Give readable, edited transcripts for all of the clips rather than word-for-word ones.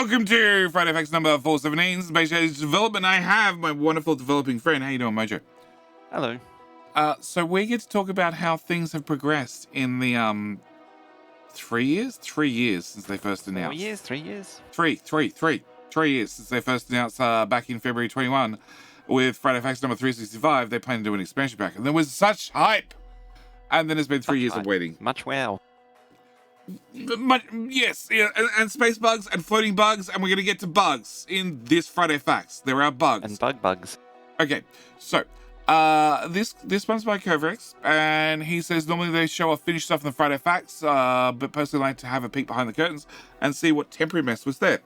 Welcome to Friday Facts number 417, Space Age Development. I have my wonderful developing friend. How you doing, Mojo? Hello. So we get to talk about how things have progressed in the 3 years? 3 years since they first announced. 4 years, 3 years? 3 years since they first announced back in February 21 with Friday Facts number 365. They plan to do an expansion pack, and there was such hype. And then it's been 3 years of waiting. Much wow. Yes, yeah, and space bugs and floating bugs, and we're going to get to bugs in this Friday Facts. There are bugs. And bugs. Okay, so this one's by Kovacs, and he says normally they show off finished stuff in the Friday Facts, but personally like to have a peek behind the curtains and see what temporary mess was there.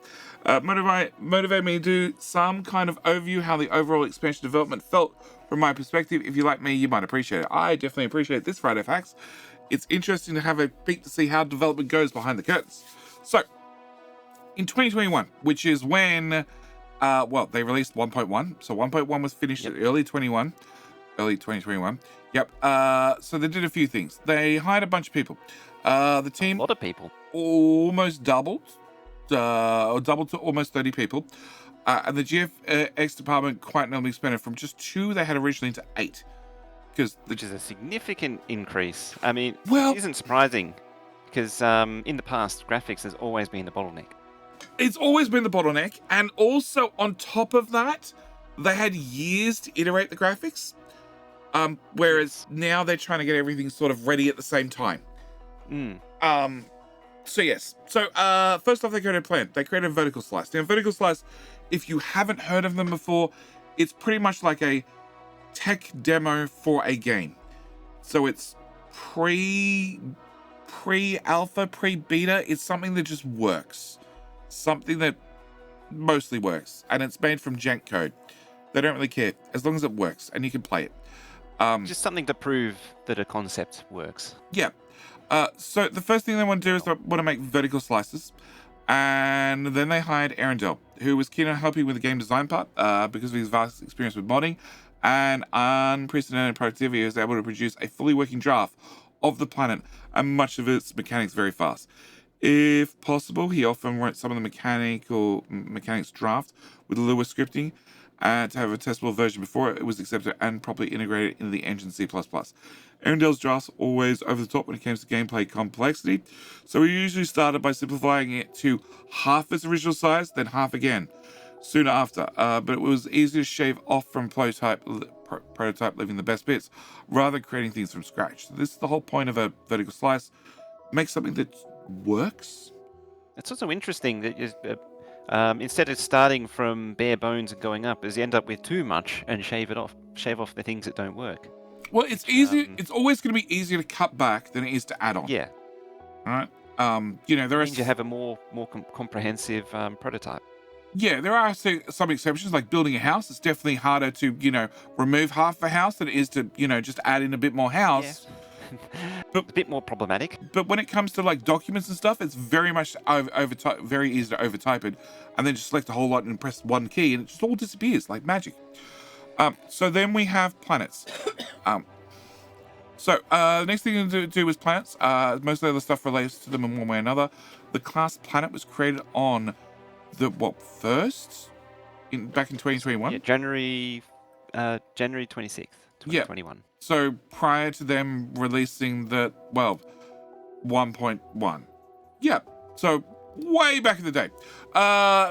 Motivate me to do some kind of overview how the overall expansion development felt from my perspective. If you like me, you might appreciate it. I definitely appreciate this Friday Facts. It's interesting to have a peek to see how development goes behind the curtains. So, in 2021, which is when, they released 1.1. So 1.1 was finished at early 2021. Yep. So they did a few things. They hired a bunch of people. The team, A lot of people. almost doubled, or doubled to almost 30 people. And the GFX department quite normally expanded from just 2 they had originally to 8. Which is a significant increase. I mean, Well- it isn't surprising because in the past, graphics has always been the bottleneck. It's always been the bottleneck, and also on top of that, they had years to iterate the graphics. Whereas now they're trying to get everything sort of ready at the same time. So yes. So first off, they created a plan. They created a vertical slice. Now, vertical slice, if you haven't heard of them before, it's pretty much like a tech demo for a game. So it's pre-alpha, pre-beta. It's something that just works. Something that mostly works. And it's made from jank code. They don't really care, as long as it works and you can play it. Just something to prove that a concept works. Yeah. So the first thing they want to do is they want to make vertical slices. And then they hired Arundel, who was keen on helping with the game design part because of his vast experience with modding and unprecedented productivity. He was able to produce a fully working draft of the planet and much of its mechanics very fast. If possible, he often wrote some of the mechanics draft with Lua scripting to have a testable version before it was accepted and properly integrated into the engine C++. Arendel's drafts always over the top when it came to gameplay complexity, so he usually started by simplifying it to half its original size, then half again soon after. But it was easy to shave off from prototype, leaving the best bits, rather than creating things from scratch. So this is the whole point of a vertical slice. Make something that works. It's also interesting that instead of starting from bare bones and going up, is you end up with too much and shave off the things that don't work. Well, it's easy. It's always going to be easier to cut back than it is to add on. Yeah. All right. There means you have a more comprehensive prototype. Yeah, there are some exceptions, like building a house. It's definitely harder to, remove half a house than it is to, just add in a bit more house. Yeah. But, a bit more problematic. But when it comes to like documents and stuff, it's very much very easy to overtype it, and then just select a whole lot and press one key, and it just all disappears like magic. So then we have planets. The next thing to do is planets. Most of the other stuff relates to them in one way or another. The class planet was created on the back in 2021. Yeah, January 26th, 2021. Yeah. So prior to them releasing 1.1. Yeah. So way back in the day.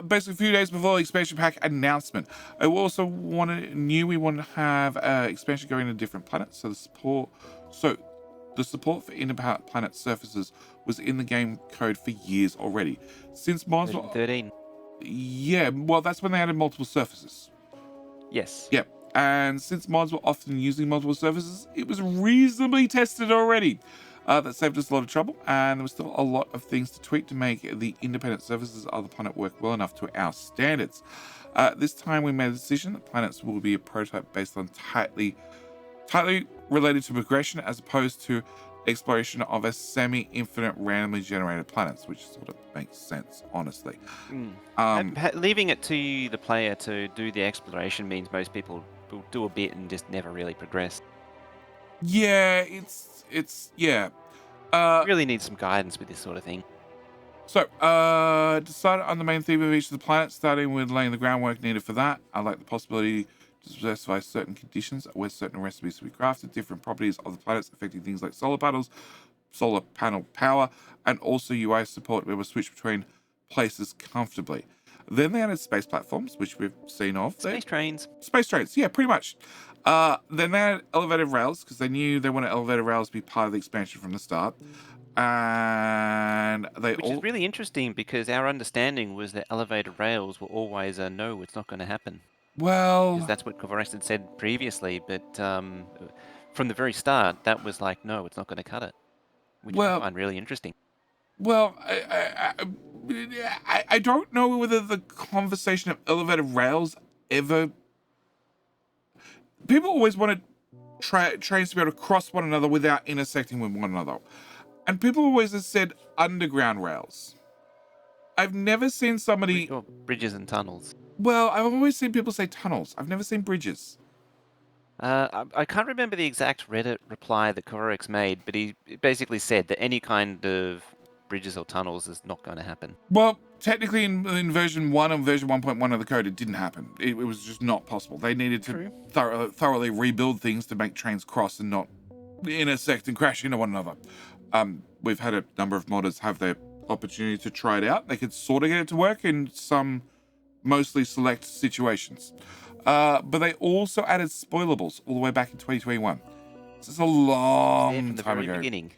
Basically a few days before the expansion pack announcement. I also knew we wanted to have expansion going to different planets. So the support for inter-planet surfaces was in the game code for years already. Since mods were 13. Yeah, well, that's when they added multiple surfaces. Yes. Yep. And since mods were often using multiple surfaces, it was reasonably tested already. That saved us a lot of trouble, and there was still a lot of things to tweak to make the independent surfaces of the planet work well enough to our standards. This time we made a decision that planets will be a prototype based on tightly related to progression as opposed to exploration of a semi-infinite randomly generated planets, which sort of makes sense, honestly. Leaving it to the player to do the exploration means most people will do a bit and just never really progress. Yeah, it's Really need some guidance with this sort of thing. So, decided on the main theme of each of the planets, starting with laying the groundwork needed for that. I like the possibility to specify certain conditions where certain recipes to be crafted, different properties of the planets affecting things like solar panel power, and also UI support where we switch between places comfortably. Then they added space platforms, which we've seen of. Space trains. Space trains, yeah, pretty much. Then they added elevated rails because they knew they wanted elevated rails to be part of the expansion from the start. And Which is really interesting because our understanding was that elevated rails were always a no, it's not going to happen. Because that's what Kovarex had said previously, but from the very start, that was like, no, it's not going to cut it, which I find really interesting. Well, I don't know whether the conversation of elevated rails ever. People always wanted trains to be able to cross one another without intersecting with one another. And people always have said underground rails. I've never seen somebody. Or bridges and tunnels. Well, I've always seen people say tunnels. I've never seen bridges. I can't remember the exact Reddit reply that Kovarex made, but he basically said that any kind of bridges or tunnels is not going to happen. Well, technically in version 1 and version 1.1 of the code, it didn't happen. It was just not possible. They needed to thoroughly rebuild things to make trains cross and not intersect and crash into one another. We've had a number of modders have their opportunity to try it out. They could sort of get it to work in some mostly select situations. But they also added spoilables all the way back in 2021. This is a long time ago. Beginning.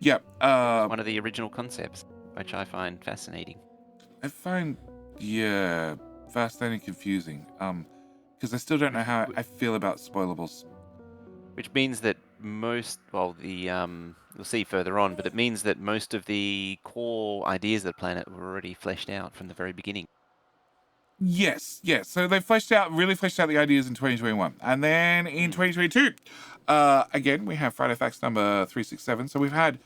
Yep. One of the original concepts, which I find fascinating. I find, fascinating, confusing. Because I still don't know how I feel about spoilables. Which means that we'll see further on, but it means that most of the core ideas of the planet were already fleshed out from the very beginning. Yes. So they really fleshed out the ideas in 2021. And then in 2022, again, we have Friday Facts number 367. So we've had,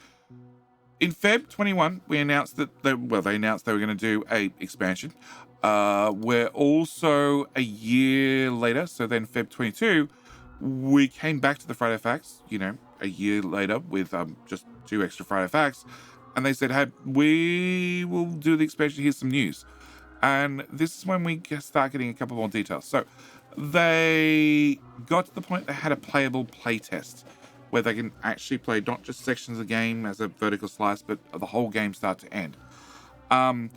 in Feb 21, we announced that they announced they were going to do a expansion. We're also a year later, so then Feb 22, we came back to the Friday Facts, a year later with just 2 extra Friday Facts. And they said, hey, we will do the expansion. Here's some news. And this is when we start getting a couple more details. So they got to the point they had a playable playtest where they can actually play not just sections of the game as a vertical slice, but the whole game start to end. And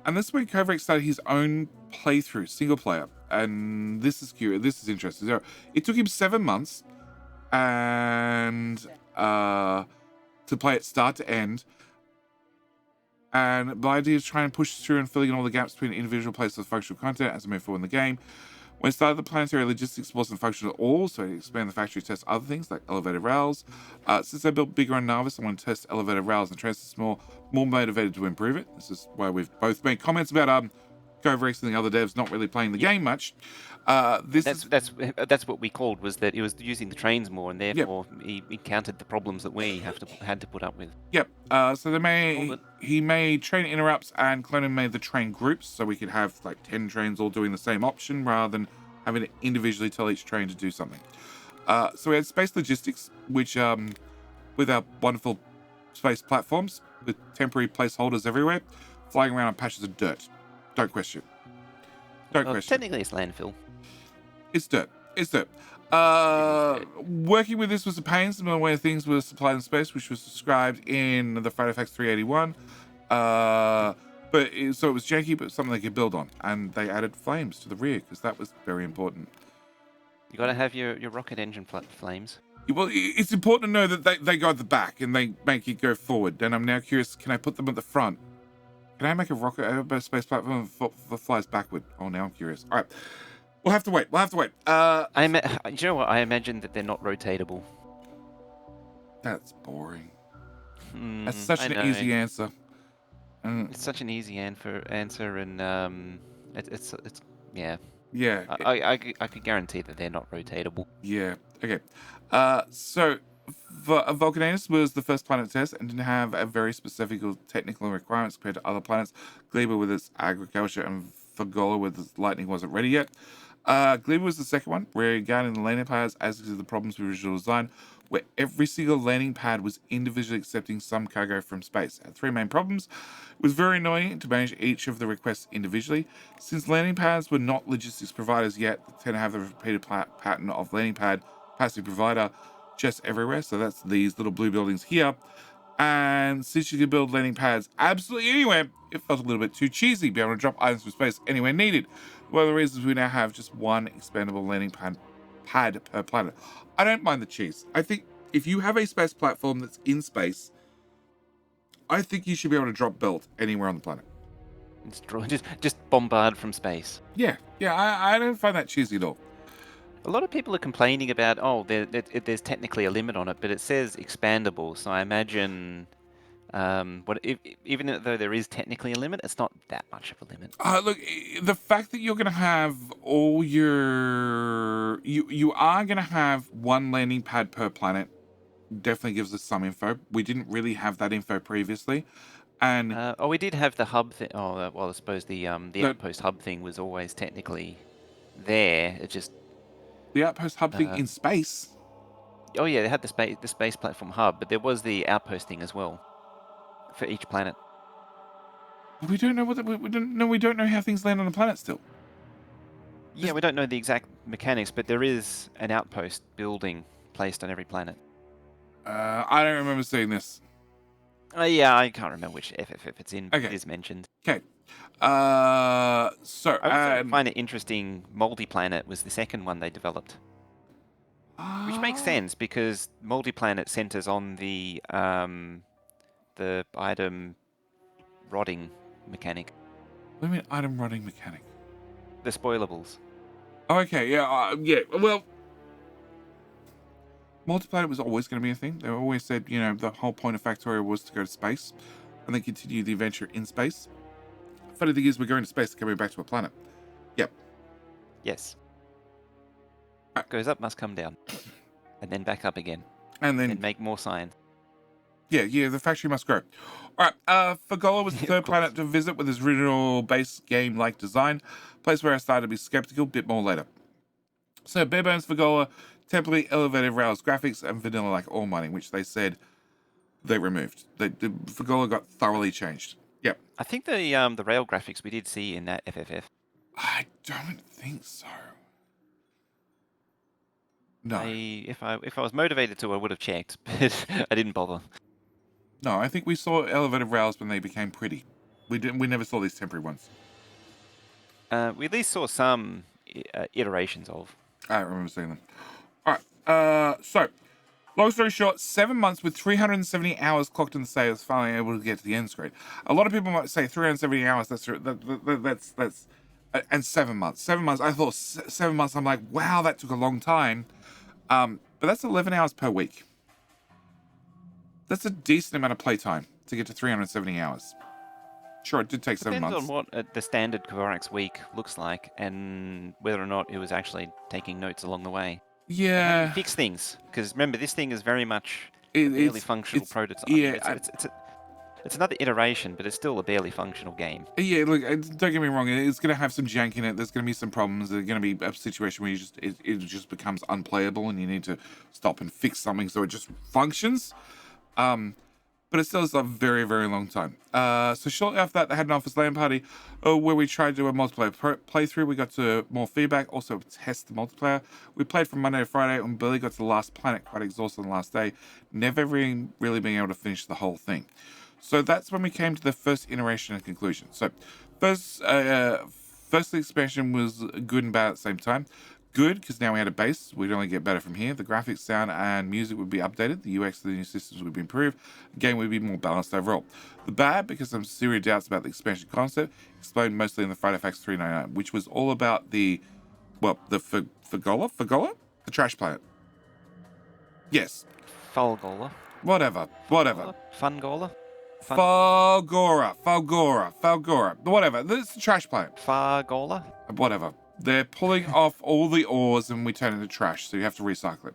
this is when Kovarex started his own playthrough, single player. And this is curious. This is interesting. So it took him 7 months and to play it start to end. And the idea is trying to push through and filling in all the gaps between individual places of functional content as we move forward in the game. When it started, the planetary logistics wasn't functional at all, so it expanded the factory to test other things like elevated rails. Since they built bigger on Narvis, I want to test elevated rails and Trans more motivated to improve it. This is why we've both made comments about Kovarex and the other devs not really playing the game much. That's what we called, was that he was using the trains more, and therefore he encountered the problems that we had to put up with. Yep. So he made train interrupts, and Clonin made the train groups, so we could have like 10 trains all doing the same option rather than having to individually tell each train to do something. So we had space logistics, which with our wonderful space platforms with temporary placeholders everywhere, flying around on patches of dirt. Don't question. Technically, it's landfill. It's dirt. Working with this was a pain. Some of the way things were supplied in space, which was described in the Friday Facts 381. So it was janky, but something they could build on. And they added flames to the rear, because that was very important. You got to have your rocket engine flames. Well, it's important to know that they go at the back, and they make it go forward. And I'm now curious, can I put them at the front? Can I make a space platform that flies backward? Oh, now I'm curious. All right. We'll have to wait. Do you know what? I imagine that they're not rotatable. That's boring. That's such an easy answer. It's such an easy answer, and it's yeah. Yeah. I could guarantee that they're not rotatable. Yeah. Okay. So Vulcanus was the first planet test and didn't have a very specific technical requirements compared to other planets. Gleba with its agriculture and Fagola with its lightning wasn't ready yet. Gleba was the second one, regarding the landing players as to the problems with original design. where every single landing pad was individually accepting some cargo from space. It had 3 main problems. It was very annoying to manage each of the requests individually. Since landing pads were not logistics providers yet, they tend to have the repeated pattern of landing pad capacity provider just everywhere. So that's these little blue buildings here. And since you can build landing pads absolutely anywhere, it felt a little bit too cheesy to be able to drop items from space anywhere needed. One of the reasons we now have just one expandable landing pad per planet. I don't mind the cheese. I think if you have a space platform that's in space, I think you should be able to drop build anywhere on the planet. Just bombard from space. Yeah, I don't find that cheesy at all. A lot of people are complaining about, there's technically a limit on it, but it says expandable. So I imagine, even though there is technically a limit, it's not that much of a limit. Look, the fact that you're going to have all your... You are going to have one landing pad per planet definitely gives us some info. We didn't really have that info previously. And we did have the hub thing. Well, I suppose the outpost hub thing was always technically there. It just... The outpost hub thing in space? Oh yeah, they had the space platform hub, but there was the outpost thing as well for each planet. We don't know we don't know how things land on the planet still. Yeah, we don't know the exact mechanics, but there is an outpost building placed on every planet. I don't remember seeing this. Yeah, I can't remember which FFF it's in. Okay. It is mentioned. Okay. So I find it interesting. Multi-planet was the second one they developed, which makes sense because multi-planet centers on the item rotting mechanic. What do you mean item rotting mechanic? The spoilables. Oh, okay, yeah, yeah. Well, multiplanet was always going to be a thing. They always said, the whole point of Factorio was to go to space and then continue the adventure in space. Funny thing is, we're going to space and coming back to a planet. Yep. Yes. What goes up must come down. And then back up again. And then make more science. Yeah, the factory must grow. All right, Fagola was the third planet to visit with his original base game-like design. Place where I started to be skeptical, bit more later. So, bare bones Fagola, temporarily elevated rails graphics, and vanilla like ore mining, which they said they removed. The Fagola got thoroughly changed. Yep. I think the rail graphics we did see in that FFF. I don't think so. No. If I was motivated to, I would have checked, but I didn't bother. No, I think we saw elevated rails when they became pretty. We never saw these temporary ones. We at least saw some iterations of. I don't remember seeing them. All right. So, long story short, 7 months with 370 hours clocked in the save was finally able to get to the end screen. A lot of people might say 370 hours. That's and 7 months. 7 months. I thought 7 months. I'm like, wow, that took a long time. But that's 11 hours per week. That's a decent amount of playtime to get to 370 hours. Sure, it did take 7 months. Depends on what the standard Kovarex week looks like and whether or not it was actually taking notes along the way. Yeah. Fix things, because remember, this thing is very much a barely functional prototype. Yeah, it's another iteration, but it's still a barely functional game. Yeah, look, don't get me wrong. It's going to have some jank in it. There's going to be some problems. There's going to be a situation where it just becomes unplayable, and you need to stop and fix something so it just functions. But it still is a very, very long time. So shortly after that, they had an office LAN party where we tried to do a multiplayer playthrough. We got to more feedback, also test the multiplayer. We played from Monday to Friday and barely got to the last planet, quite exhausted on the last day, never really being able to finish the whole thing. So that's when we came to the first iteration and conclusion. So first the expansion was good and bad at the same time. Good, because now we had a base. We'd only get better from here. The graphics, sound, and music would be updated. The UX of the new systems would be improved. The game would be more balanced overall. The bad, because some serious doubts about the expansion concept, explained mostly in the Friday Facts 399, which was all about the Fagola? The trash planet. Yes. Falgola. Whatever. Fungola? Falgora. Whatever. This is the trash planet. Fargola? Whatever. They're pulling off all the ores and we turn it into trash, so you have to recycle it.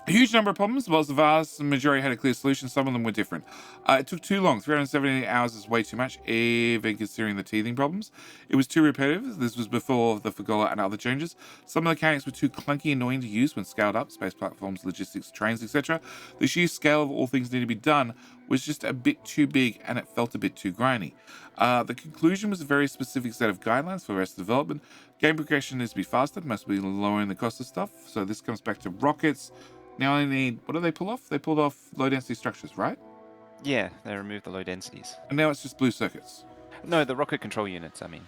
A huge number of problems, whilst the vast majority had a clear solution, some of them were different. It took too long. 378 hours is way too much, even considering the teething problems. It was too repetitive. This was before the Fagola and other changes. Some of the mechanics were too clunky and annoying to use when scaled up, space platforms, logistics, trains, etc. The sheer scale of all things needed to be done was just a bit too big, and it felt a bit too grindy. The conclusion was a very specific set of guidelines for the rest of the development. Game progression needs to be faster, must be lowering the cost of stuff. So this comes back to rockets. Now I need, what do they pull off? They pulled off low density structures, right? Yeah, they removed the low densities. And now it's just blue circuits. No, the rocket control units, I mean.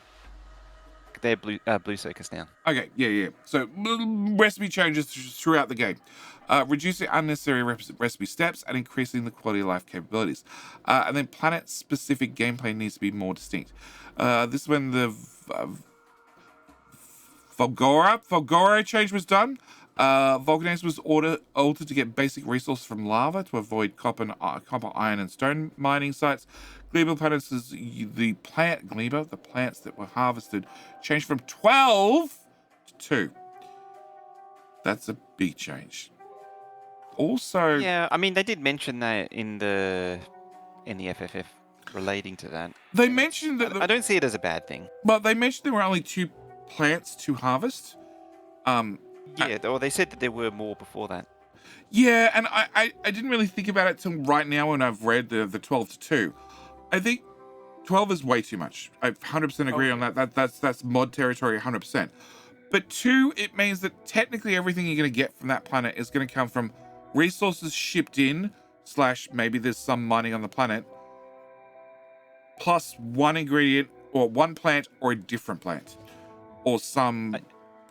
They're blue circuits now. Okay, yeah. So recipe changes throughout the game. Reducing unnecessary recipe steps and increasing the quality of life capabilities. And then planet-specific gameplay needs to be more distinct. This is when the Fulgora change was done. Volcanics was altered to get basic resources from lava to avoid copper, iron, and stone mining sites. Gleba planets is the plants that were harvested, changed from 12 to 2. That's a big change. Also, yeah, I mean they did mention that in the FFF relating to that. They mentioned that I don't see it as a bad thing. Well, they mentioned there were only 2 plants to harvest. Yeah, or they said that there were more before that. Yeah, and I didn't really think about it till right now when I've read the 12 to 2. I think 12 is way too much. I 100% agree on that. That's mod territory 100%. But 2, it means that technically everything you're going to get from that planet is going to come from resources shipped in, / maybe there's some mining on the planet, plus one ingredient or one plant or a different plant. Or some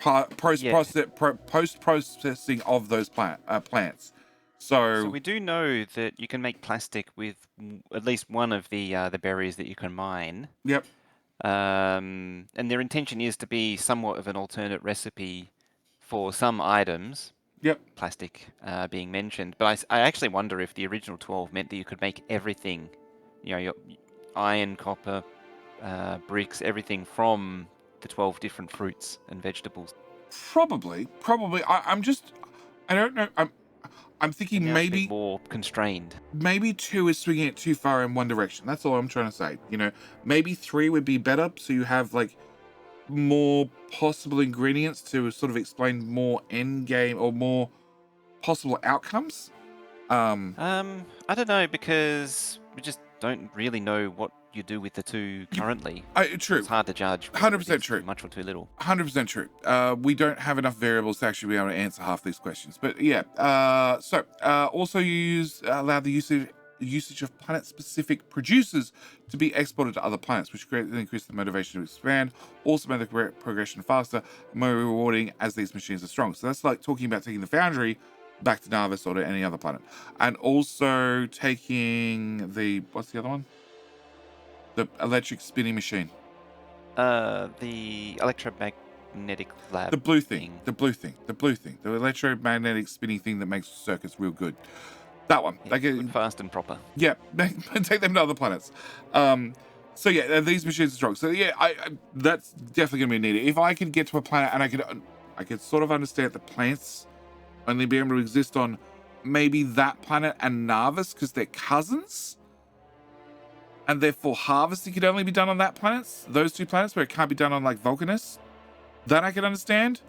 post-processing of those plants. So we do know that you can make plastic with at least one of the berries that you can mine. Yep. And their intention is to be somewhat of an alternate recipe for some items. Yep. Plastic being mentioned, but I actually wonder if the original 12 meant that you could make everything, your iron, copper, bricks, everything from the 12 different fruits and vegetables. Probably. I don't know. I'm thinking maybe more constrained. Maybe 2 is swinging it too far in one direction. That's all I'm trying to say. Maybe 3 would be better, so you have like more possible ingredients to sort of explain more end game or more possible outcomes. I don't know, because we just don't really know what you do with the 2 currently. True. It's hard to judge. 100% true. Too much or too little. 100% true. We don't have enough variables to actually be able to answer half these questions. But yeah. Also allow the usage of planet-specific producers to be exported to other planets, which greatly increase the motivation to expand. Also made the progression faster, more rewarding as these machines are strong. So that's like talking about taking the Foundry back to Narvis or to any other planet, and also taking what's the other one? The electric spinning machine. The electromagnetic lab. The blue thing. The electromagnetic spinning thing that makes circuits real good. That one. Yeah, fast and proper. Yeah, take them to other planets. So yeah, these machines are strong. So yeah, that's definitely gonna be needed. If I could get to a planet and I could sort of understand the plants only be able to exist on maybe that planet and Narvis because they're cousins, and therefore harvesting could only be done on those 2 planets, where it can't be done on like Vulcanus. That I can understand,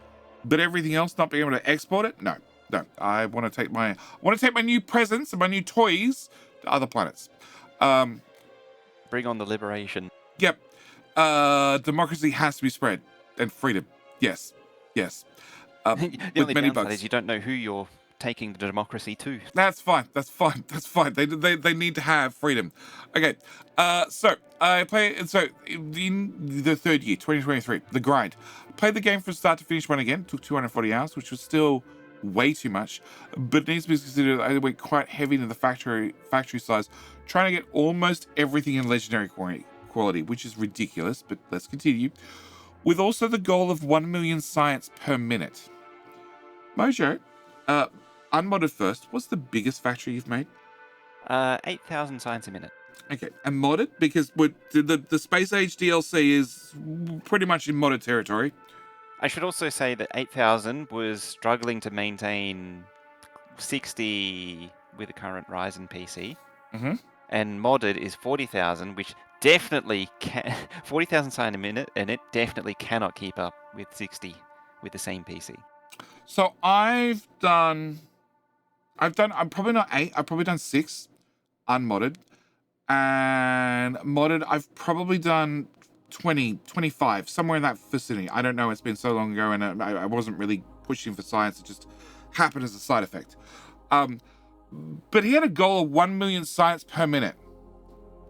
but everything else not being able to export it, no. I want to take my new presents and my new toys to other planets. Bring on the liberation. Yep. Democracy has to be spread, and freedom. Yes. The with only many downside bugs. is you don't know who you're taking the democracy to. That's fine. They need to have freedom. Okay. So I play. So in the 3rd year, 2023, the grind. I played the game from start to finish one again. Took 240 hours, which was still way too much, but it needs to be considered. I went quite heavy into the factory size, trying to get almost everything in legendary quality, which is ridiculous. But let's continue. With also the goal of 1 million science per minute. Mojo, unmodded first, what's the biggest factory you've made? 8,000 science a minute. Okay, and modded? Because the Space Age DLC is pretty much in modded territory. I should also say that 8,000 was struggling to maintain 60 with a current Ryzen PC, Mm-hmm. and modded is 40,000, which definitely 40,000 sign a minute, and it definitely cannot keep up with 60 with the same PC. So I've probably not 8, I've probably done 6 unmodded. And modded, I've probably done 20, 25, somewhere in that vicinity. I don't know, it's been so long ago, and I wasn't really pushing for science, it just happened as a side effect. But he had a goal of 1 million science per minute.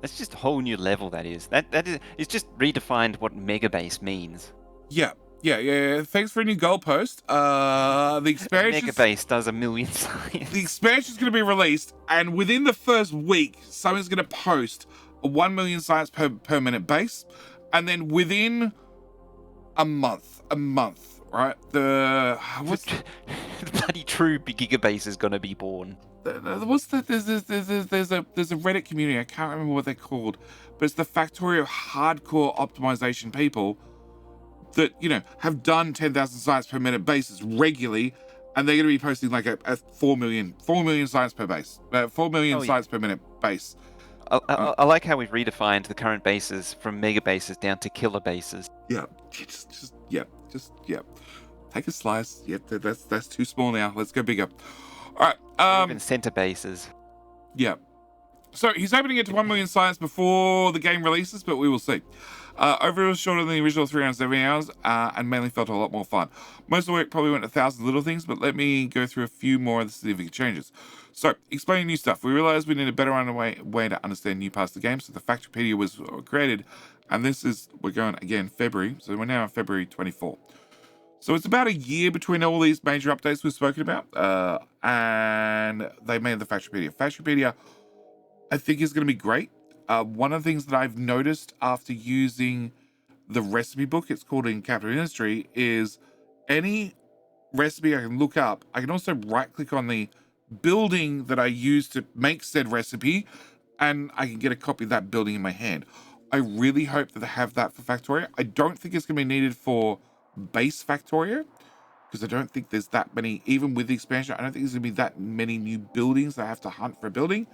That's just a whole new level, that is. That is, it's just redefined what megabase means. Yeah. Thanks for a new goalpost. The expansion Megabase does 1 million science. The expansion's going to be released, and within the first week, someone's going to post a 1 million science per minute base, and then within a month, right? The bloody true gigabase is going to be born. There's a Reddit community, I can't remember what they're called, but it's the Factorio hardcore optimization people that, have done 10,000 science per minute bases regularly, and they're going to be posting like a 4 million science per base, 4 million science per minute base. I like how we've redefined the current bases from megabases down to kilobases. Yeah, just take a slice. Yep, that's too small now. Let's go bigger. All right. Even center bases. Yeah. So he's hoping to get to 1 million science before the game releases, but we will see. Overall, shorter than the original 370 hours, and mainly felt a lot more fun. Most of the work probably went 1,000 little things, but let me go through a few more of the significant changes. So, explaining new stuff. We realized we need a better way to understand new parts of the game, so the Factorio was created, and we're going again February, so we're now in February 24. So it's about a year between all these major updates we've spoken about, and they made the Factorio. Factorio, I think, is going to be great. One of the things that I've noticed after using the recipe book, it's called in Capital Industry, is any recipe I can look up, I can also right-click on the building that I use to make said recipe, and I can get a copy of that building in my hand. I really hope that they have that for Factorio. I don't think it's going to be needed for base Factorio, because I don't think there's that many, even with the expansion, I don't think there's going to be that many new buildings that I have to hunt for a building.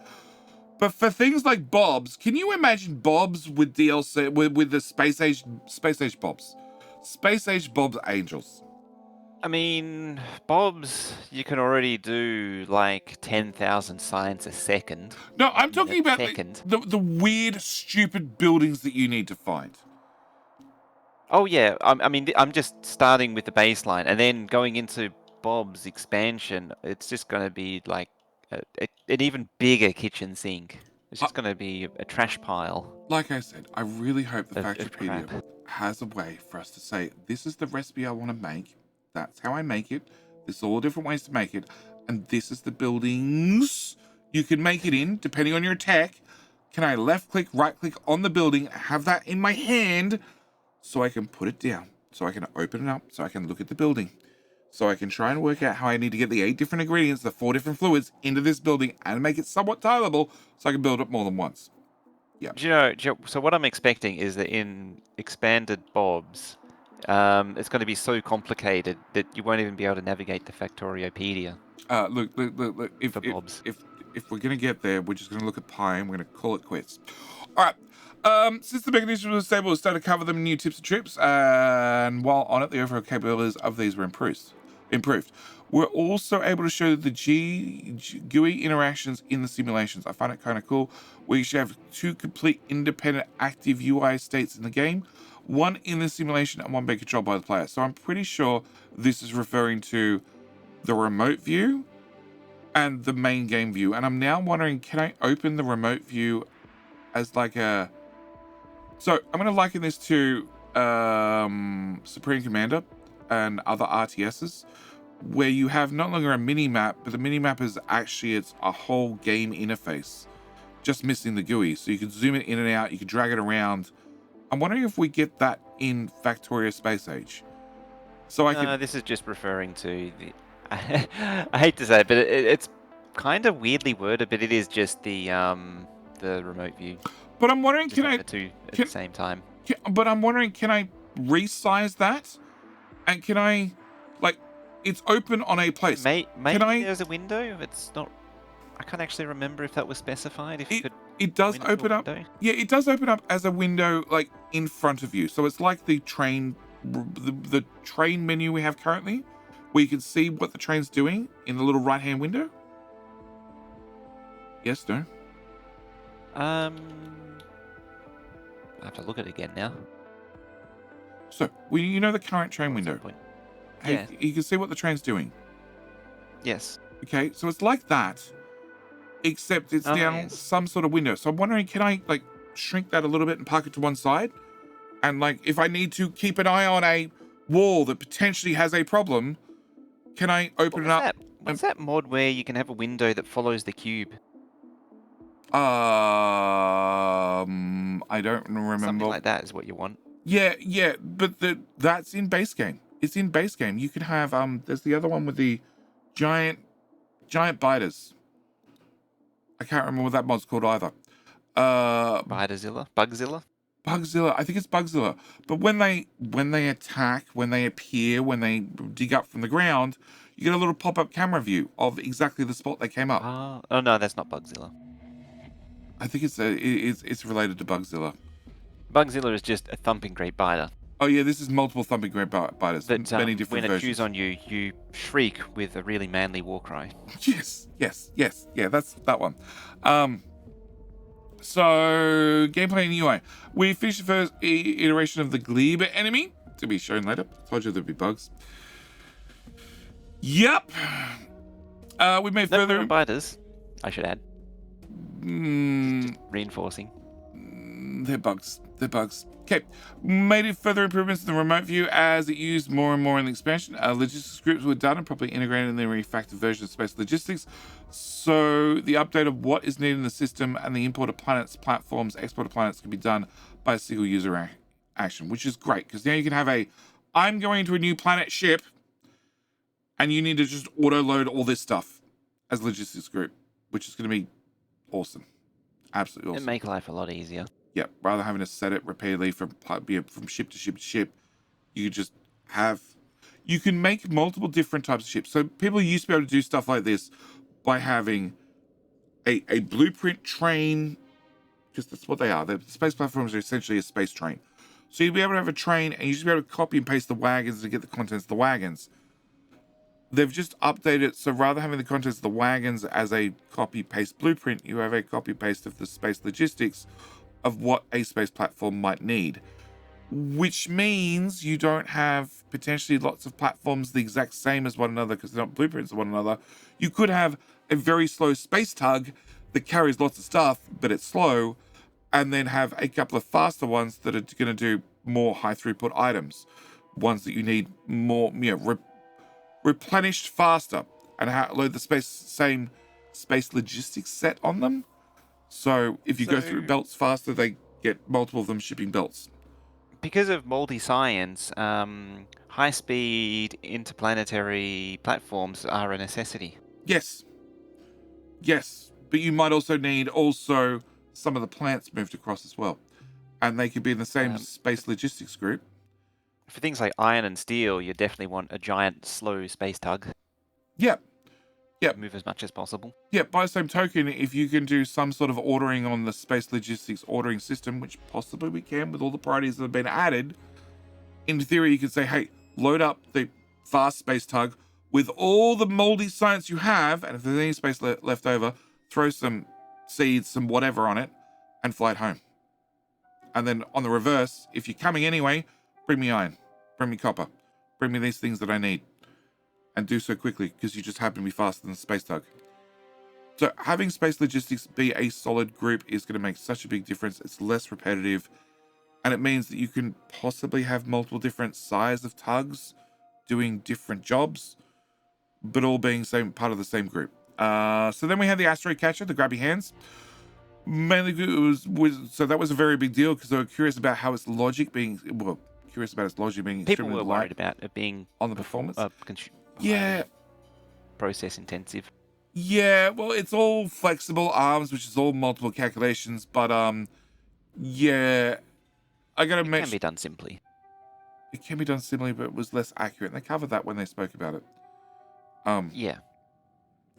But for things like Bob's, can you imagine Bob's with DLC, with the space age Bob's? Space age Bob's Angels. I mean, Bob's, you can already do like 10,000 science a second. No, I'm talking about the weird, stupid buildings that you need to find. Oh, yeah. I mean, I'm just starting with the baseline, and then going into Bob's expansion, it's just going to be like an even bigger kitchen sink. It's just going to be a trash pile. Like I said, I really hope the Factorio has a way for us to say, this is the recipe I want to make. That's how I make it. There's all different ways to make it. And this is the buildings you can make it in, depending on your tech. Can I left click, right click on the building, have that in my hand, so I can put it down, so I can open it up, so I can look at the building, so I can try and work out how I need to get the 8 different ingredients, the 4 different fluids into this building and make it somewhat tileable so I can build it more than once. Yeah. Do you know, so what I'm expecting is that in expanded Bob's, it's going to be so complicated that you won't even be able to navigate the Factoriopedia. Look. If we're going to get there, we're just going to look at Pi and we're going to call it quits. All right. Since the mechanism was stable, we started to cover them in new tips and trips, and while on it, the overall capabilities of these were improved. We're also able to show the GUI interactions in the simulations. I find it kind of cool. We should have 2 complete independent active UI states in the game, one in the simulation and one being controlled by the player. So I'm pretty sure this is referring to the remote view and the main game view. And I'm now wondering, can I open the remote view as like a... So I'm going to liken this to Supreme Commander and other RTSs, where you have not longer a mini-map, but the mini-map is actually, it's a whole game interface, just missing the GUI. So you can zoom it in and out, you can drag it around. I'm wondering if we get that in Factorio Space Age. So I can... this is just referring to the... I hate to say it, but it's kind of weirdly worded, but it is just the remote view. But I'm wondering, can I... at the same time. But I'm wondering, can I resize that? And can I, like, it's open on a place. Maybe Can I? there's a window. It's not. I can't actually remember if that was specified. If you could. It does open up. Yeah, it does open up as a window, like in front of you. So it's like the train, the train menu we have currently, where you can see what the train's doing in the little right-hand window. Yes, no. I have to look at it again now. So, well, you know the current train window. Hey, Yeah. you can see what the train's doing. Yes. Okay, so it's like that, except it's down some sort of window. So I'm wondering, can I like shrink that a little bit and park it to one side? And like, if I need to keep an eye on a wall that potentially has a problem, can I open it up? What's that mod where you can have a window that follows the cube? I don't remember. Something like that is what you want. Yeah, but that's in base game. It's in base game. You can have there's the other one with the giant biters. I can't remember what that mod's called either. Bugzilla? Bugzilla. I think it's Bugzilla. But when they attack, when they appear, when they dig up from the ground, you get a little pop-up camera view of exactly the spot they came up. Oh no, that's not Bugzilla. I think it's related to Bugzilla. Bugzilla is just a thumping great biter. Oh yeah, this is multiple thumping great biters. But many different when versions. it chews on you, you shriek with a really manly war cry. Yes. Yeah, that's that one. So gameplay and UI. We finished the first iteration of the Glebe enemy to be shown later. Told you there'd be bugs. Yep. We made further biters, I should add. Just reinforcing. They're bugs. Okay. Made further improvements in the remote view as it used more and more in the expansion. Logistics groups were done and properly integrated in the refactored version of Space Logistics. So the update of what is needed in the system and the import of planets, platforms, export of planets can be done by a single user action, which is great because now you can have I'm going to a new planet ship and you need to just auto load all this stuff as logistics group, which is going to be awesome. Absolutely awesome. It'd make life a lot easier. Yeah, rather than having to set it repeatedly from ship to ship to ship, you can make multiple different types of ships. So people used to be able to do stuff like this by having a blueprint train, because that's what they are. The space platforms are essentially a space train. So you'd be able to have a train and you just be able to copy and paste the wagons to get the contents of the wagons. They've just updated it, so rather than having the contents of the wagons as a copy-paste blueprint, you have a copy-paste of the space logistics of what a space platform might need, which means you don't have potentially lots of platforms the exact same as one another because they're not blueprints of one another. You could have a very slow space tug that carries lots of stuff, but it's slow, and then have a couple of faster ones that are going to do more high throughput items, ones that you need more, replenished faster, and load the same space logistics set on them. So if you go through belts faster, they get multiple of them shipping belts. Because of multi-science, high-speed interplanetary platforms are a necessity. Yes, but you might also need some of the plants moved across as well, and they could be in the same space logistics group. For things like iron and steel, you definitely want a giant, slow space tug. Yep. Move as much as possible. Yeah, by the same token, if you can do some sort of ordering on the space logistics ordering system, which possibly we can with all the priorities that have been added, in theory you could say, hey, load up the fast space tug with all the moldy science you have, and if there's any space left over, throw some seeds, some whatever on it, and fly it home. And then on the reverse, if you're coming anyway, bring me iron, bring me copper, bring me these things that I need. And do so quickly because you just happen to be faster than the space tug. So having space logistics be a solid group is going to make such a big difference. It's less repetitive, and it means that you can possibly have multiple different size of tugs doing different jobs, but all being part of the same group. So then we had the asteroid catcher, the grabby hands. Mainly so that was a very big deal because they were curious about how its logic being People were worried about it being on the performance. Yeah. Process intensive. Yeah, well, it's all flexible arms, which is all multiple calculations, but yeah, I gotta mention it can be done simply. It can be done simply, but it was less accurate. And they covered that when they spoke about it. Yeah.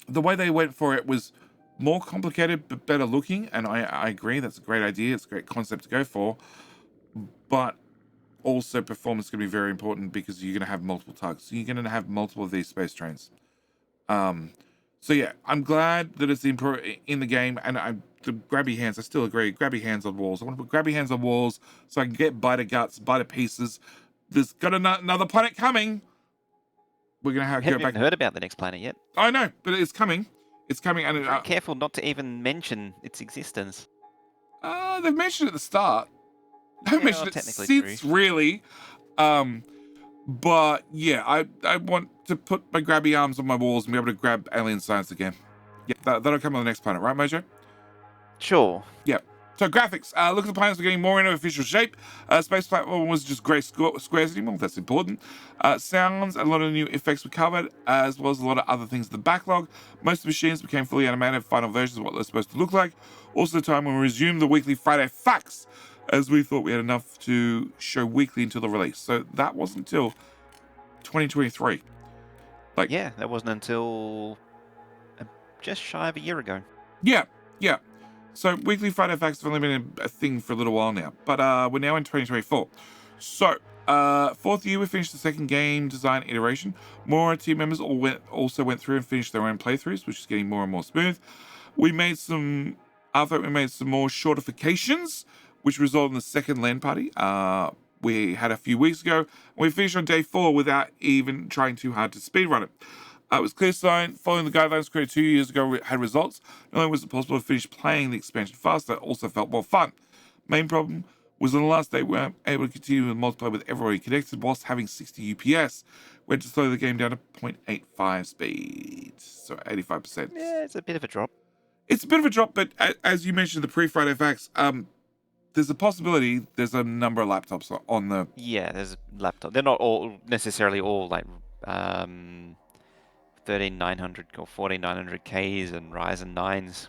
The way they went for it was more complicated but better looking, and I agree that's a great idea. It's a great concept to go for, but also performance is going to be very important because you're going to have multiple tugs. So you're going to have multiple of these space trains. So yeah, I'm glad that it's in the game, and the grabby hands. I still agree. Grabby hands on walls. I want to put grabby hands on walls so I can get bite of guts, bite of pieces. There's got another planet coming. We're gonna We haven't go back. even heard about the next planet yet. I know, but it's coming. It's coming, and Very careful not to even mention its existence. They've mentioned it at the start. They've mentioned it since true. really. But yeah, I want to put my grabby arms on my walls and be able to grab alien science again. Yeah, that'll come on the next planet, right, Mojo? Sure. Yeah. So graphics, look at the planets were getting more into official shape. Space platform was just grey squares anymore. That's important. Sounds and a lot of new effects were covered, as well as a lot of other things in the backlog. Most of the machines became fully animated, final versions of what they're supposed to look like. Also, the time when we resumed the weekly Friday facts, as we thought we had enough to show weekly until the release. So that wasn't until 2023. Yeah, that wasn't until just shy of a year ago. Yeah. So weekly Friday facts have only been a thing for a little while now, but we're now in 2024. So fourth year, we finished the second game design iteration. More team members also went through and finished their own playthroughs, which is getting more and more smooth. We made some more shortifications, which resulted in the second LAN party. We had a few weeks ago. We finished on day 4 without even trying too hard to speedrun it. It was clear sign, following the guidelines created 2 years ago, had results. Not only was it possible to finish playing the expansion faster, it also felt more fun. Main problem was on the last day we weren't able to continue with multiplayer with everybody connected whilst having 60 UPS. We had to slow the game down to 0.85 speed, so 85%. Yeah, it's a bit of a drop. It's a bit of a drop, but as you mentioned, the pre-Friday facts, there's a possibility there's a number of laptops on the... Yeah, there's a laptop. They're not all necessarily all like 13900 or 14900Ks and Ryzen 9s.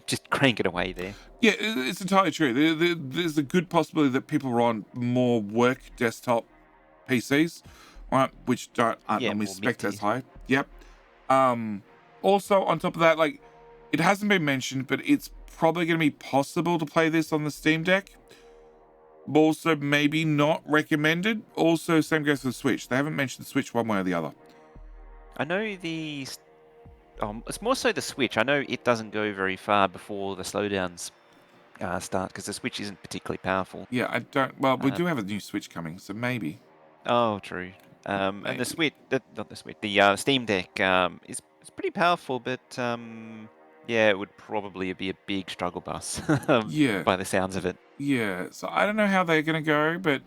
Just crank it away there. Yeah, it's entirely true. There's a good possibility that people are on more work desktop PCs, right, which aren't normally spec'd as high. Yep. Also, on top of that, like, it hasn't been mentioned, but it's probably going to be possible to play this on the Steam Deck. Also, maybe not recommended. Also, same goes for the Switch. They haven't mentioned the Switch one way or the other. I know it's more so the Switch. I know it doesn't go very far before the slowdowns start because the Switch isn't particularly powerful. Yeah, I don't... Well, we do have a new Switch coming, so maybe. Oh, true. And the Switch... not the Switch. The Steam Deck is pretty powerful, but... yeah, it would probably be a big struggle bus by the sounds of it. Yeah, so I don't know how they're going to go, but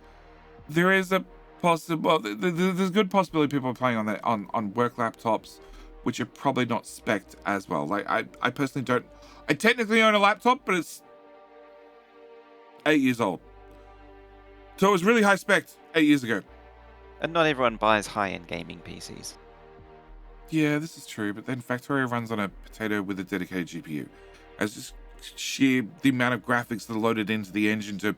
there is a possible... there's a good possibility people are playing on work laptops, which are probably not spec'd as well. Like, I personally don't... I technically own a laptop, but it's 8 years old. So it was really high spec 8 years ago. And not everyone buys high-end gaming PCs. Yeah, this is true, but then Factorio runs on a potato with a dedicated GPU. As just sheer the amount of graphics that are loaded into the engine to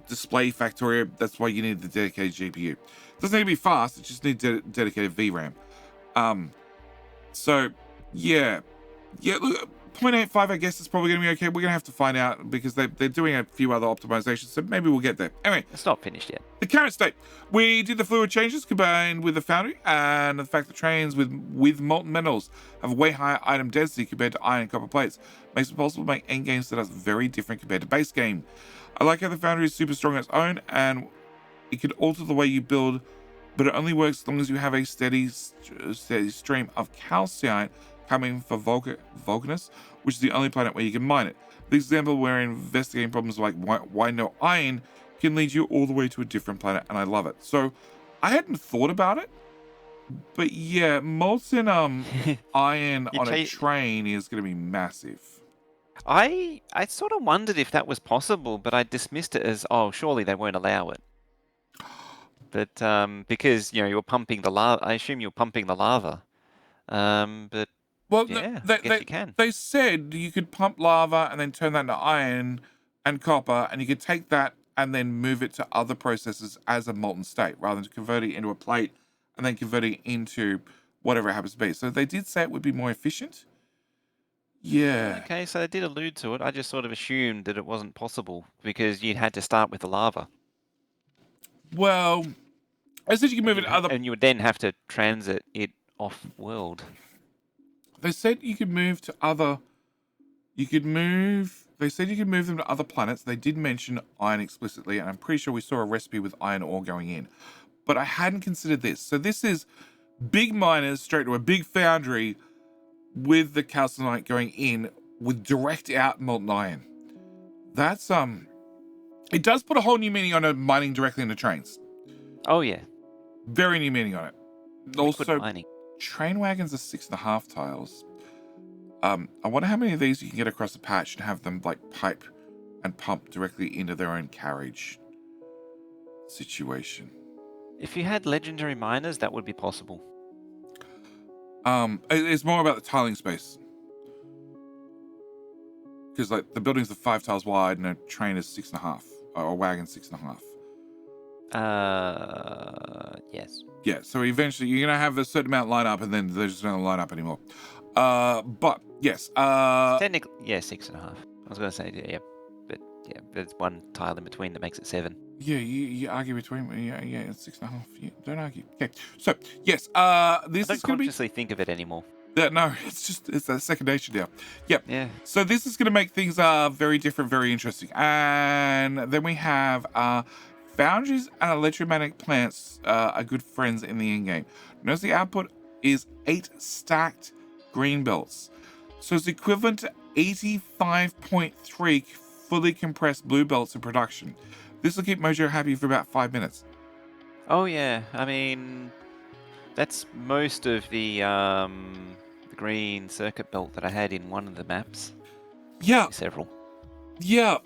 display Factorio, that's why you need the dedicated GPU. It doesn't need to be fast, it just needs dedicated VRAM. So, yeah, look, 0.85, I guess, is probably going to be okay. We're going to have to find out because they're doing a few other optimizations, so maybe we'll get there. Anyway. It's not finished yet. The current state. We did the fluid changes combined with the foundry and the fact that trains with molten metals have a way higher item density compared to iron and copper plates. Makes it possible to make endgame setups very different compared to base game. I like how the foundry is super strong on its own and it can alter the way you build, but it only works as long as you have a steady stream of calcite coming for Vulcanus, which is the only planet where you can mine it. The example where investigating problems like why no iron can lead you all the way to a different planet, and I love it. So I hadn't thought about it, but yeah, molten iron on a train is going to be massive. I sort of wondered if that was possible, but I dismissed it as, oh, surely they won't allow it. But because you're pumping the lava, I assume you're pumping the lava. But well, yeah, I guess you can. They said you could pump lava and then turn that into iron and copper, and you could take that and then move it to other processes as a molten state, rather than converting it into a plate and then converting it into whatever it happens to be. So they did say it would be more efficient. Yeah. Okay, so they did allude to it. I just sort of assumed that it wasn't possible because you'd had to start with the lava. Well, I said you can move it other. And you would then have to transit it off-world. They said you could move to other. You could move. They said you could move them to other planets. They did mention iron explicitly, and I'm pretty sure we saw a recipe with iron ore going in. But I hadn't considered this. So this is big miners straight to a big foundry with the calcinite going in with direct out molten iron. That's it does put a whole new meaning on it mining directly into trains. Oh yeah. Very new meaning on it. Liquid Also, mining. train wagons are 6.5 tiles. I wonder how many of these you can get across a patch and have them like pipe and pump directly into their own carriage situation. If you had legendary miners, that would be possible. It's more about the tiling space. Because like the buildings are 5 tiles wide and a train is 6.5, or a wagon 6.5. Yes. Yeah, so eventually you're gonna have a certain amount line up, and then there's just not line up anymore. But yes. Technically, yeah, 6.5. I was gonna say, yeah, but there's one tile in between that makes it 7. Yeah, you argue between. Yeah, it's 6.5. Yeah, don't argue. Okay, so yes. This I is don't gonna be. consciously think of it anymore. No, it's that second nature now. Yep. Yeah. So this is going to make things very different, very interesting. And then we have foundries and electromagnetic plants are good friends in the end game. Notice the output is 8 stacked green belts. So it's equivalent to 85.3 fully compressed blue belts in production. This will keep Mojo happy for about 5 minutes. Oh yeah, I mean, that's most of the green circuit belt that I had in one of the maps. Yeah. Several. Yeah.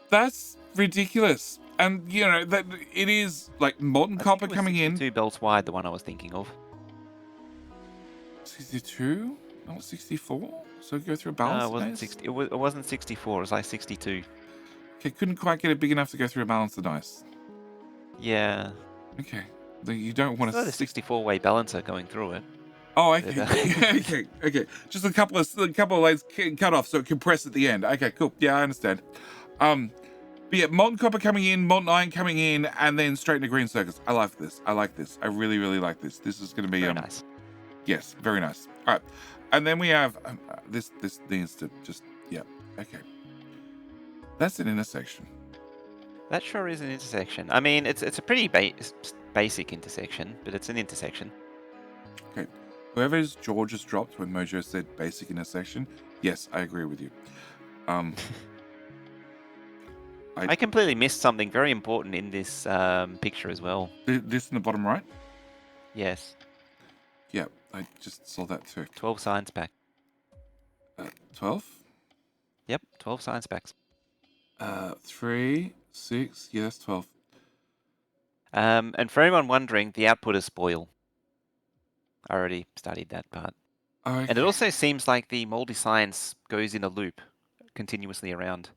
That's ridiculous. And you know that it is like molten copper coming in. 2 belts wide, the one I was thinking of. 62? Not 64? So go through a balance. No, it wasn't 60. It wasn't 64. It was like 62. Okay, couldn't quite get it big enough to go through a balance of dice. Yeah. Okay, you don't want to. It's a 64-way balancer going through it. Oh, okay. okay. Just a couple of lanes cut off, so it compressed at the end. Okay, cool. Yeah, I understand. But yeah, molten copper coming in, molten iron coming in, and then straight into green circuits. I like this. I really, really like this. This is going to be very nice. Yes, very nice. All right, and then we have this. This needs to just okay. That's an intersection. That sure is an intersection. I mean, it's a pretty basic intersection, but it's an intersection. Okay. Whoever's jaw just dropped when Mojo said basic intersection, yes, I agree with you. I completely missed something very important in this picture as well. This in the bottom right? Yes. Yeah, I just saw that too. 12 science pack. 12? Yep, 12 science packs. 3, 6, yeah, that's 12. And for anyone wondering, the output is spoil. I already studied that part. Okay. And it also seems like the moldy science goes in a loop continuously around.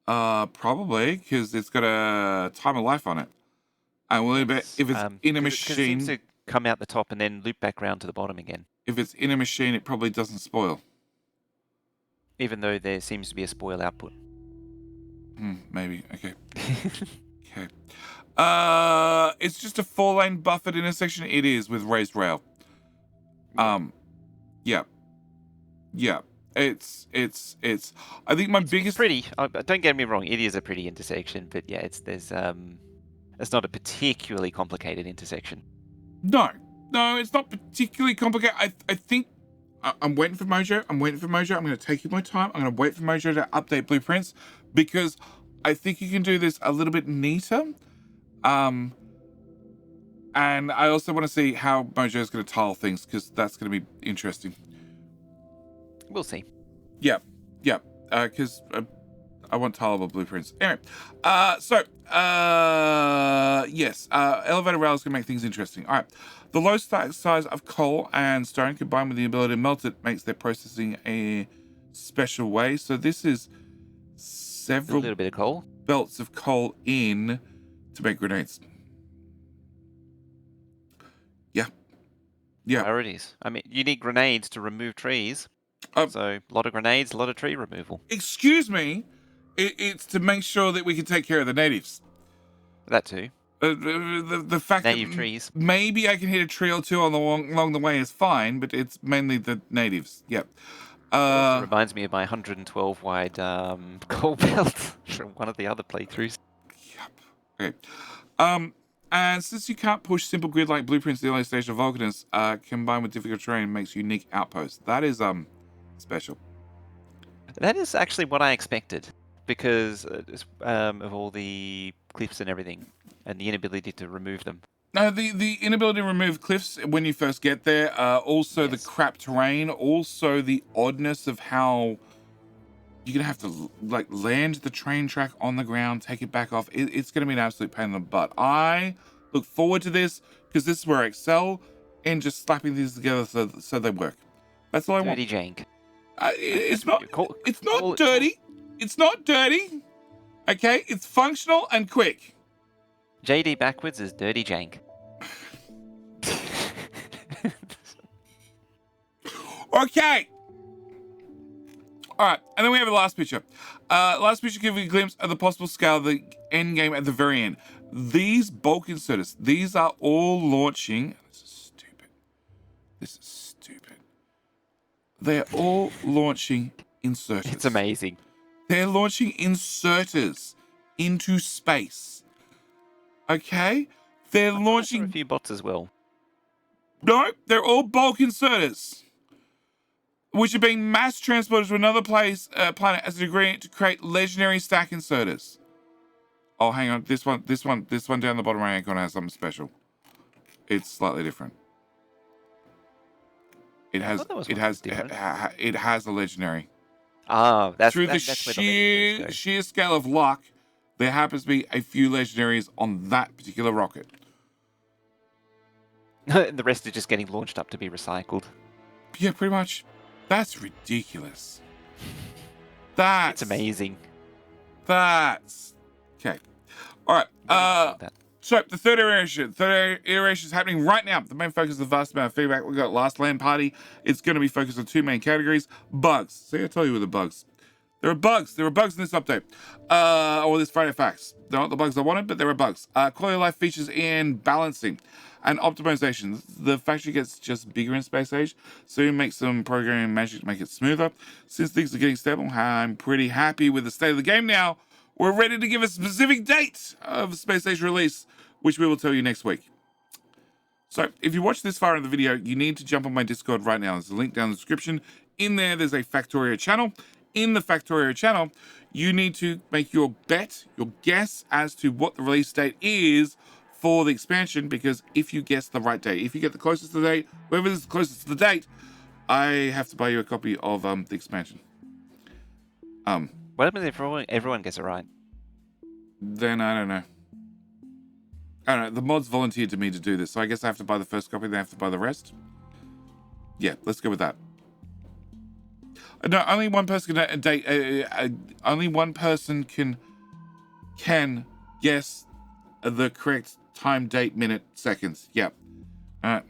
Probably, because it's got a time of life on it. And if it's in a machine... It seems to come out the top and then loop back round to the bottom again. If it's in a machine, it probably doesn't spoil. Even though there seems to be a spoil output. Maybe. Okay. Okay. It's just a 4-lane buffered intersection. It is with raised rail. Yeah. It's. I think my biggest. Pretty. Don't get me wrong. It is a pretty intersection, but yeah, it's not a particularly complicated intersection. No, it's not particularly complicated. I think I'm waiting for Mojo. I'm going to take my time. I'm going to wait for Mojo to update blueprints because I think you can do this a little bit neater. And I also want to see how Mojo is going to tile things because that's going to be interesting. We'll see. Yeah. Because I want tileable blueprints. Anyway, yes, elevator rail is going to make things interesting. All right. The low size of coal and stone combined with the ability to melt it makes their processing a special way. So this is several a little bit of coal. Belts of coal in to make grenades. Yeah. Priorities. I mean, you need grenades to remove trees. So a lot of grenades, a lot of tree removal. Excuse me. It's to make sure that we can take care of the natives. That too. The fact Native that trees. maybe I can hit a tree or two along the way is fine, but it's mainly the natives. Yep. It also reminds me of my 112 wide coal belt from one of the other playthroughs. Yep. Okay. And since you can't push simple grid like blueprints, the early stage of volcanists, combined with difficult terrain makes unique outposts. That is special. That is actually what I expected, because of all the cliffs and everything, and the inability to remove them. No, the inability to remove cliffs when you first get there, also the crap terrain, also the oddness of how you're gonna have to like land the train track on the ground, take it back off. It's gonna be an absolute pain in the butt. I look forward to this because this is where I excel in just slapping these together so they work. That's all I want. Dirty jank. It's not dirty. It's not dirty. Okay, it's functional and quick. JD backwards is dirty jank. Okay. All right, and then we have the last picture. Last picture gives you a glimpse of the possible scale of the end game at the very end. These bulk inserters, these are all launching. This is stupid. This is stupid. They're all launching inserters. It's amazing. They're launching inserters into space. Okay? They're launching a few bots as well. No, they're all bulk inserters, which are being mass transported to another planet as an ingredient to create legendary stack inserters. Oh, hang on. This one down the bottom right hand corner has something special. It's slightly different. It has a legendary. Oh, that's through the sheer scale of luck, there happens to be a few legendaries on that particular rocket. The rest are just getting launched up to be recycled. Yeah, pretty much. That's ridiculous. It's amazing. That's okay. All right. So the third iteration is happening right now. The main focus of the vast amount of feedback we got last LAN party. It's going to be focused on two main categories: bugs. See, I tell you with the bugs. There are bugs. There are bugs in this update. Or this Friday Facts. They're not the bugs I wanted, but there are bugs. Quality of life features in balancing and optimization. The factory gets just bigger in Space Age, so you make some programming magic to make it smoother. Since things are getting stable, I'm pretty happy with the state of the game now. We're ready to give a specific date of Space Age release, which we will tell you next week. So if you watch this far in the video, you need to jump on my Discord right now. There's a link down in the description. In there's a Factorio channel. In the Factorio channel, you need to make your bet, your guess as to what the release date is for the expansion, because if you guess the right date, if you get the closest to the date, whoever is closest to the date, I have to buy you a copy of the expansion. What happens if everyone gets it right? Then I don't know. The mods volunteered to me to do this, so I guess I have to buy the first copy, then I have to buy the rest. Yeah, let's go with that. No, only one person can guess the correct time, date, minute, seconds. Yeah. All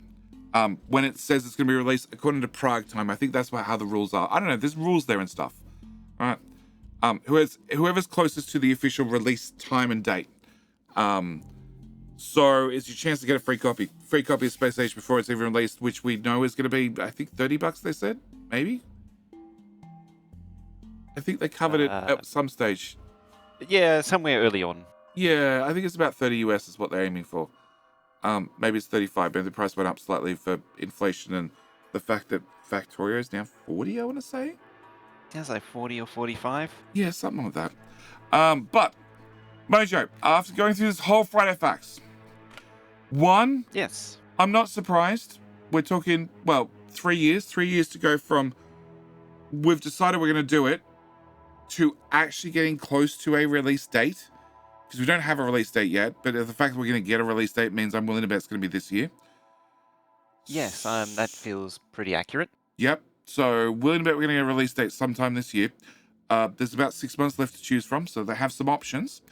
right. When it says it's going to be released according to Prague time, I think that's how the rules are. I don't know. There's rules there and stuff. All right. Whoever's closest to the official release time and date. So it's your chance to get a free copy. Free copy of Space Age before it's even released, which we know is going to be, I think, $30. They said, maybe. I think they covered it at some stage. Yeah, somewhere early on. Yeah, I think it's about 30 US is what they're aiming for. Maybe it's 35, but the price went up slightly for inflation and the fact that Factorio is now 40, I want to say. Sounds like 40 or 45. Yeah, something like that. But, Mojo, after going through this whole Friday Facts, yes, I'm not surprised. We're talking, 3 years. 3 years to go from we've decided we're going to do it to actually getting close to a release date, because we don't have a release date yet, but the fact that we're going to get a release date means I'm willing to bet it's going to be this year. Yes, that feels pretty accurate. Yep. So willing to bet we're going to get a release date sometime this year. There's about 6 months left to choose from, so they have some options.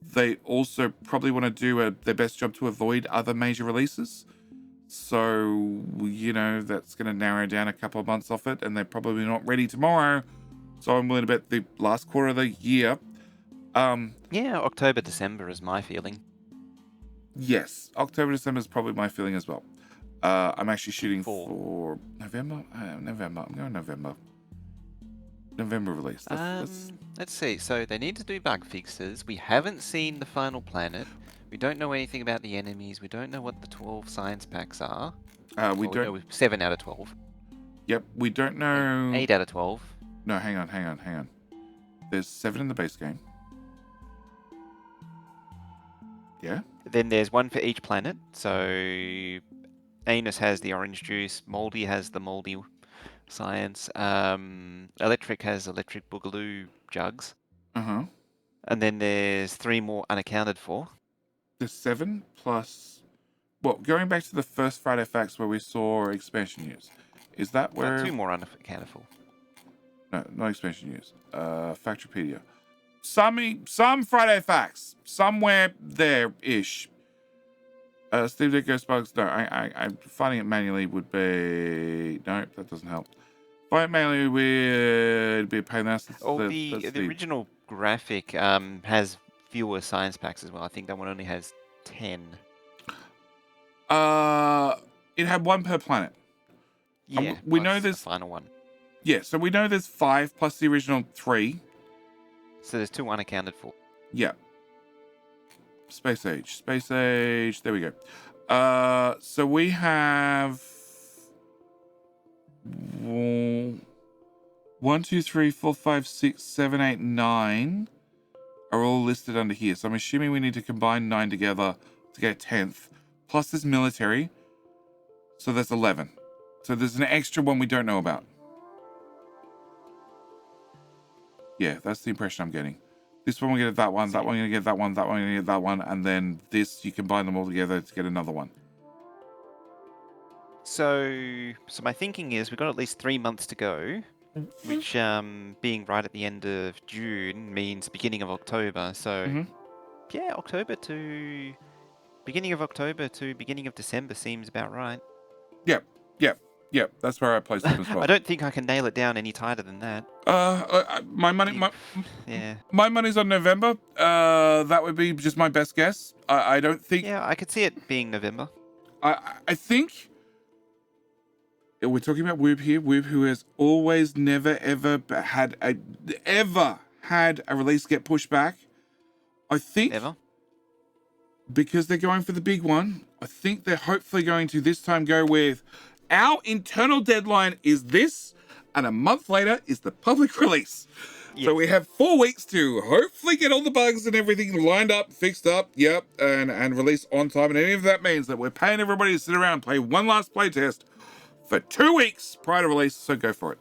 They also probably want to do their best job to avoid other major releases. So, that's going to narrow down a couple of months off it, and they're probably not ready tomorrow. So I'm willing to bet the last quarter of the year. Yeah, October, December is my feeling. Yes, October, December is probably my feeling as well. I'm actually shooting for November. November. I'm going November. November release. Let's see. So they need to do bug fixes. We haven't seen the final planet. We don't know anything about the enemies. We don't know what the 12 science packs are. We don't know 7 out of 12. Yep, we don't know. 8 out of 12. No, hang on. There's 7 in the base game. Yeah. Then there's 1 for each planet. So Anus has the orange juice. Moldy has the moldy science. Electric has electric boogaloo jugs. And then there's 3 more unaccounted for. There's 7 plus. Well, going back to the first Friday Facts where we saw expansion news, is that where 2 more unaccounted for? No, not expansion news. Factoriopedia. Some Friday Facts somewhere there-ish. Steam Deck Ghost Bugs. No, I'm finding it manually would be no. That doesn't help. Find it manually would be a pain in the ass. The original graphic has fewer science packs as well. I think that one only has 10. It had 1 per planet. Yeah, we know there's the final one. Yeah, so we know there's 5 plus the original 3. So there's 2 unaccounted for. Yeah. Space Age. There we go. So we have 1, 2, 3, 4, 5, 6, 7, 8, 9 are all listed under here. So I'm assuming we need to combine 9 together to get a 10th. Plus there's military. So that's 11. So there's an extra one we don't know about. Yeah, that's the impression I'm getting. This one we get that one, that one gonna get that one, that one gonna get that one, and then this you combine them all together to get another one. So my thinking is we've got at least 3 months to go, which being right at the end of June means beginning of October. So yeah, beginning of October to beginning of December seems about right. Yep, that's where I placed them as well. I don't think I can nail it down any tighter than that. My money's on November. That would be just my best guess. I don't think. Yeah, I could see it being November. I think we're talking about Woob here. Woob, who has always never ever had a release get pushed back. I think because they're going for the big one. I think they're hopefully going to this time go with. Our internal deadline is this, and a month later is the public release. Yes. So we have 4 weeks to hopefully get all the bugs and everything lined up, fixed up, and release on time. And any of that means that we're paying everybody to sit around and play one last playtest for 2 weeks prior to release. So go for it.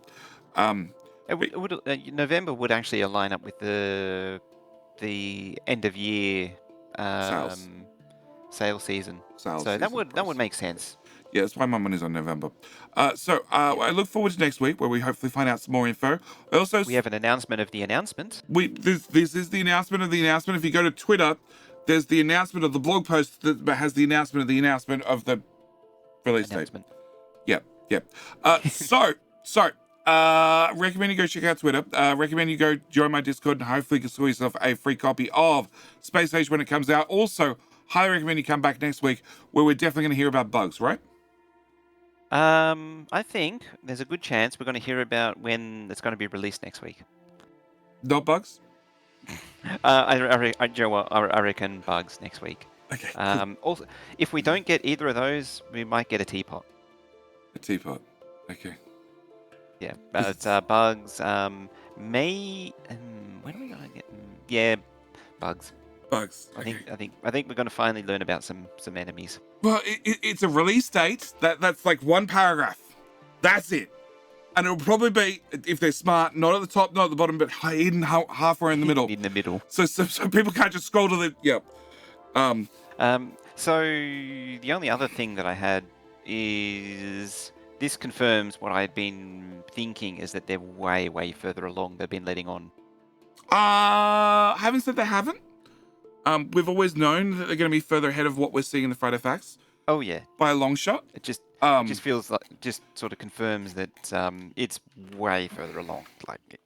November would actually line up with the end of year sales season. That would make sense. Yeah, that's why my money's on November. I look forward to next week where we hopefully find out some more info. We have an announcement of the announcement. This is the announcement of the announcement. If you go to Twitter, there's the announcement of the blog post that has the announcement of the release date. Yep. Recommend you go check out Twitter. Recommend you go join my Discord and hopefully you can score yourself a free copy of Space Age when it comes out. Also, highly recommend you come back next week where we're definitely going to hear about bugs, right? I think there's a good chance we're going to hear about when it's going to be released next week. Not bugs? I reckon bugs next week. Okay. Also, if we don't get either of those, we might get a teapot. A teapot. Okay. Yeah, but it's bugs. When are we going to get? Yeah, bugs. Bugs. Okay. I think we're going to finally learn about some enemies. Well, it's a release date. That's like 1 paragraph. That's it. And it'll probably be, if they're smart, not at the top, not at the bottom, but hidden halfway in the middle. In the middle. So people can't just scroll to the... Yep. So the only other thing that I had is... This confirms what I've been thinking, is that they're way, way further along. They've been letting on. I haven't said they haven't. We've always known that they're going to be further ahead of what we're seeing in the Friday Facts. Oh yeah, by a long shot. it just feels like, just sort of confirms that it's way further along. Like,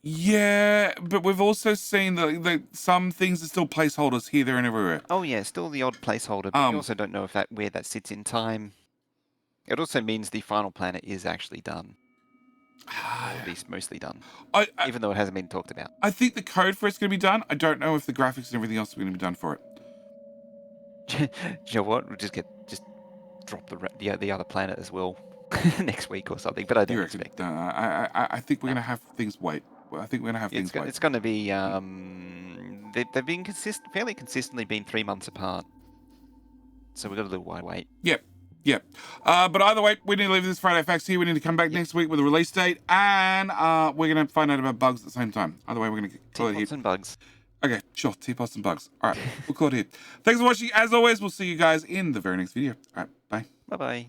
yeah, but we've also seen that some things are still placeholders here, there, and everywhere. oh yeah, still the odd placeholder, but we also don't know if where that sits in time. It also means the final planet is actually done, or at least mostly done, even though it hasn't been talked about. I think the code for it's going to be done. I don't know if the graphics and everything else are going to be done for it. You know what? We'll just drop the other planet as well next week or something. But I don't expect it. I think we're going to have things wait. I think we're going to have things wait. It's going to be. They've been fairly consistently been 3 months apart, so we've got a little while to wait. Yep. Yep. But either way, we need to leave this Friday Facts here. We need to come back next week with a release date, and we're going to find out about bugs at the same time. Either way, we're going to call it here. Teapots and bugs. Okay, sure. Teapots and bugs. All right, we'll call it here. Thanks for watching. As always, we'll see you guys in the very next video. All right, bye. Bye-bye.